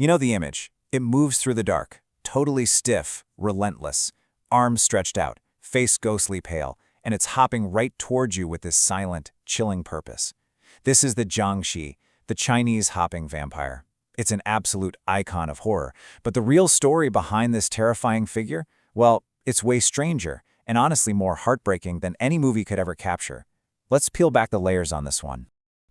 You know the image. It moves through the dark, totally stiff, relentless, arms stretched out, face ghostly pale, and it's hopping right towards you with this silent, chilling purpose. This is the Jiangshi, the Chinese hopping vampire. It's an absolute icon of horror, but the real story behind this terrifying figure? Well, it's way stranger, and honestly more heartbreaking than any movie could ever capture. Let's peel back the layers on this one.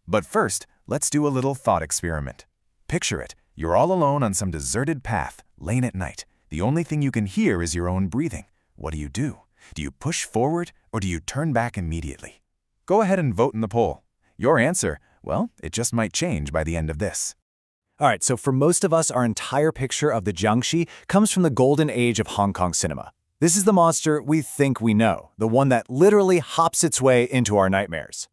But first, let's do a little thought experiment. Picture it. You're all alone on some deserted path, late at night. The only thing you can hear is your own breathing. What do? Do you push forward or do you turn back immediately? Go ahead and vote in the poll. Your answer, well, it just might change by the end of this. All right, so for most of us, our entire picture of the Jiangshi comes from the golden age of Hong Kong cinema. This is the monster we think we know, the one that literally hops its way into our nightmares.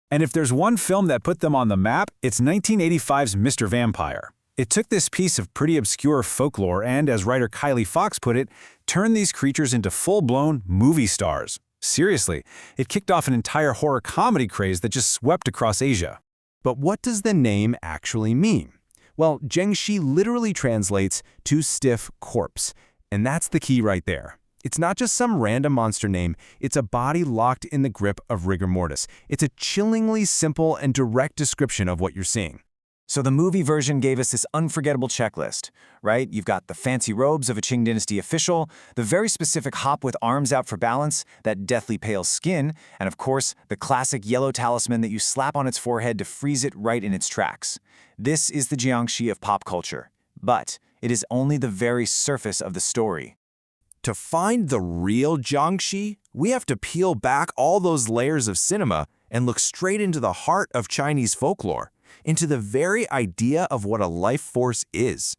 And if there's one film that put them on the map, it's 1985's Mr. Vampire. It took this piece of pretty obscure folklore and, as writer Kylie Fox put it, turned these creatures into full-blown movie stars. Seriously, it kicked off an entire horror comedy craze that just swept across Asia. But what does the name actually mean? Well, Jiangshi literally translates to stiff corpse, and that's the key right there. It's not just some random monster name, it's a body locked in the grip of rigor mortis. It's a chillingly simple and direct description of what you're seeing. So the movie version gave us this unforgettable checklist, right? You've got the fancy robes of a Qing dynasty official, the very specific hop with arms out for balance, that deathly pale skin, and of course, the classic yellow talisman that you slap on its forehead to freeze it right in its tracks. This is the Jiangshi of pop culture, but it is only the very surface of the story. To find the real Jiangshi, we have to peel back all those layers of cinema and look straight into the heart of Chinese folklore, into the very idea of what a life force is.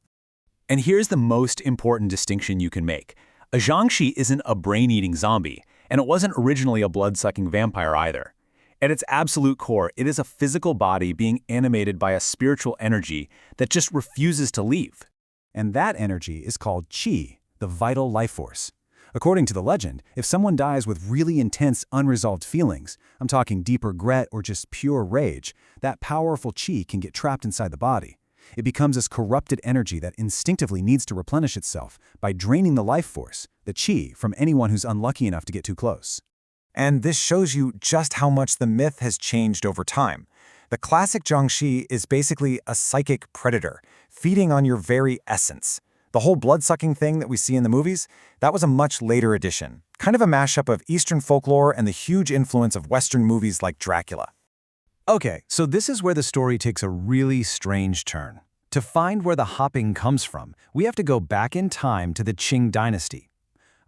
And here's the most important distinction you can make. A Jiangshi isn't a brain-eating zombie, and it wasn't originally a blood-sucking vampire either. At its absolute core, it is a physical body being animated by a spiritual energy that just refuses to leave. And that energy is called qi, the vital life force. According to the legend, if someone dies with really intense, unresolved feelings, I'm talking deep regret or just pure rage, that powerful qi can get trapped inside the body. It becomes this corrupted energy that instinctively needs to replenish itself by draining the life force, the qi, from anyone who's unlucky enough to get too close. And this shows you just how much the myth has changed over time. The classic Jiangshi is basically a psychic predator, feeding on your very essence. The whole blood-sucking thing that we see in the movies, that was a much later addition, kind of a mashup of Eastern folklore and the huge influence of Western movies like Dracula. Okay, so this is where the story takes a really strange turn. To find where the hopping comes from, we have to go back in time to the Qing dynasty.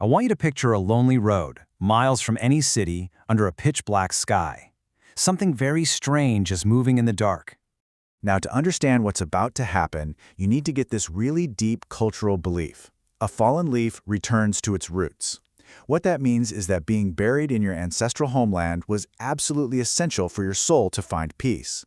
I want you to picture a lonely road, miles from any city, under a pitch-black sky. Something very strange is moving in the dark. Now, to understand what's about to happen, you need to get this really deep cultural belief. A fallen leaf returns to its roots. What that means is that being buried in your ancestral homeland was absolutely essential for your soul to find peace.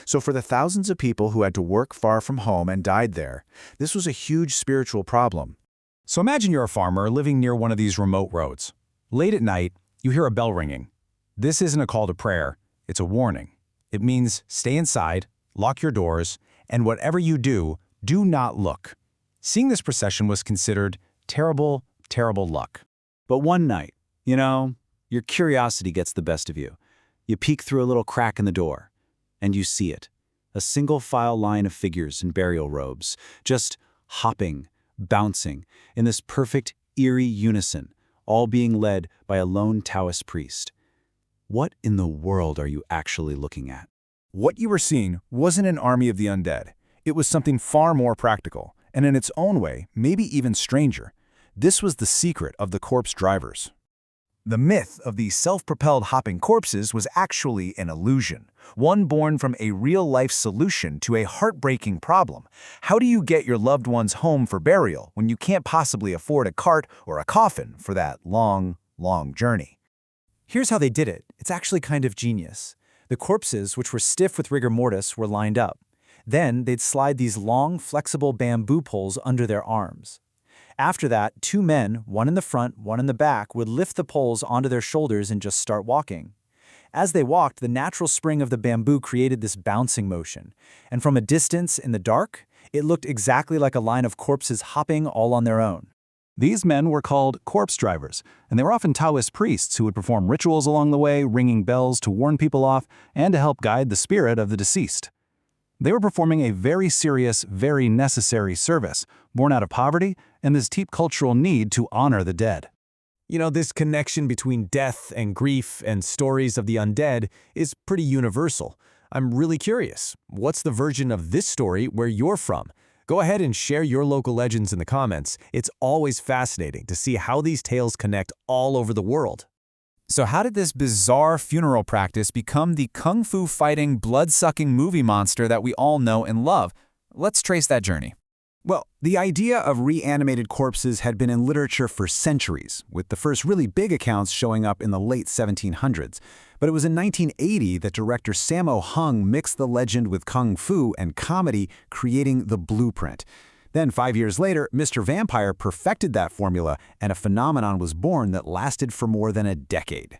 So for the thousands of people who had to work far from home and died there, this was a huge spiritual problem. So imagine you're a farmer living near one of these remote roads. Late at night, you hear a bell ringing. This isn't a call to prayer, it's a warning. It means stay inside, lock your doors, and whatever you do, do not look. Seeing this procession was considered terrible, terrible luck. But one night, your curiosity gets the best of you. You peek through a little crack in the door, and you see it. A single file line of figures in burial robes, just hopping, bouncing, in this perfect, eerie unison, all being led by a lone Taoist priest. What in the world are you actually looking at? What you were seeing wasn't an army of the undead. It was something far more practical, and in its own way, maybe even stranger. This was the secret of the corpse drivers. The myth of these self-propelled hopping corpses was actually an illusion, one born from a real-life solution to a heartbreaking problem. How do you get your loved ones home for burial when you can't possibly afford a cart or a coffin for that long, long journey? Here's how they did it. It's actually kind of genius. The corpses, which were stiff with rigor mortis, were lined up. Then they'd slide these long, flexible bamboo poles under their arms. After that, two men, one in the front, one in the back, would lift the poles onto their shoulders and just start walking. As they walked, the natural spring of the bamboo created this bouncing motion, and from a distance in the dark, It looked exactly like a line of corpses hopping all on their own. These men were called corpse drivers, and they were often Taoist priests who would perform rituals along the way, ringing bells to warn people off and to help guide the spirit of the deceased. They were performing a very serious, very necessary service, born out of poverty and this deep cultural need to honor the dead. You know, this connection between death and grief and stories of the undead is pretty universal. I'm really curious, what's the version of this story where you're from? Go ahead and share your local legends in the comments. It's always fascinating to see how these tales connect all over the world. So how did this bizarre funeral practice become the kung fu fighting, blood-sucking movie monster that we all know and love? Let's trace that journey. Well, the idea of reanimated corpses had been in literature for centuries, with the first really big accounts showing up in the late 1700s. But it was in 1980 that director Sammo Hung mixed the legend with kung fu and comedy, creating the blueprint. Then 5 years later, Mr. Vampire perfected that formula, and a phenomenon was born that lasted for more than a decade.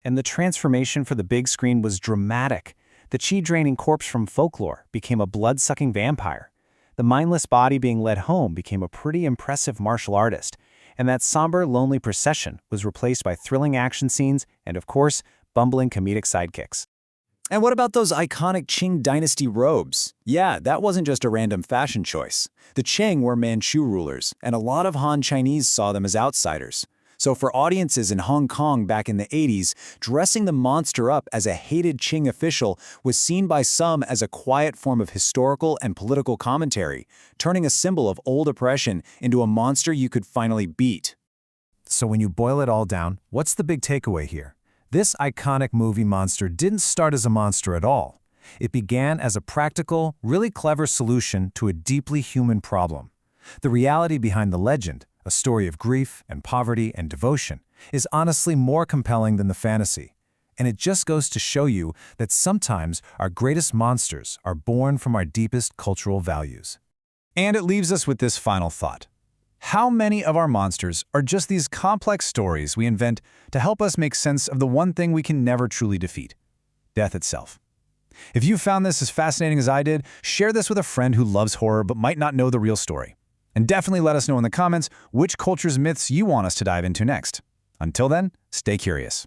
And the transformation for the big screen was dramatic. The chi-draining corpse from folklore became a blood-sucking vampire. The mindless body being led home became a pretty impressive martial artist. And that somber, lonely procession was replaced by thrilling action scenes and, of course, bumbling comedic sidekicks. And what about those iconic Qing dynasty robes? Yeah, that wasn't just a random fashion choice. The Qing were Manchu rulers, and a lot of Han Chinese saw them as outsiders. So for audiences in Hong Kong back in the 80s, dressing the monster up as a hated Qing official was seen by some as a quiet form of historical and political commentary, turning a symbol of old oppression into a monster you could finally beat. So when you boil it all down, what's the big takeaway here? This iconic movie monster didn't start as a monster at all. It began as a practical, really clever solution to a deeply human problem. The reality behind the legend, a story of grief and poverty and devotion, is honestly more compelling than the fantasy. And it just goes to show you that sometimes our greatest monsters are born from our deepest cultural values. And it leaves us with this final thought. How many of our monsters are just these complex stories we invent to help us make sense of the one thing we can never truly defeat: death itself? If you found this as fascinating as I did, share this with a friend who loves horror but might not know the real story. And definitely let us know in the comments which culture's myths you want us to dive into next. Until then, stay curious.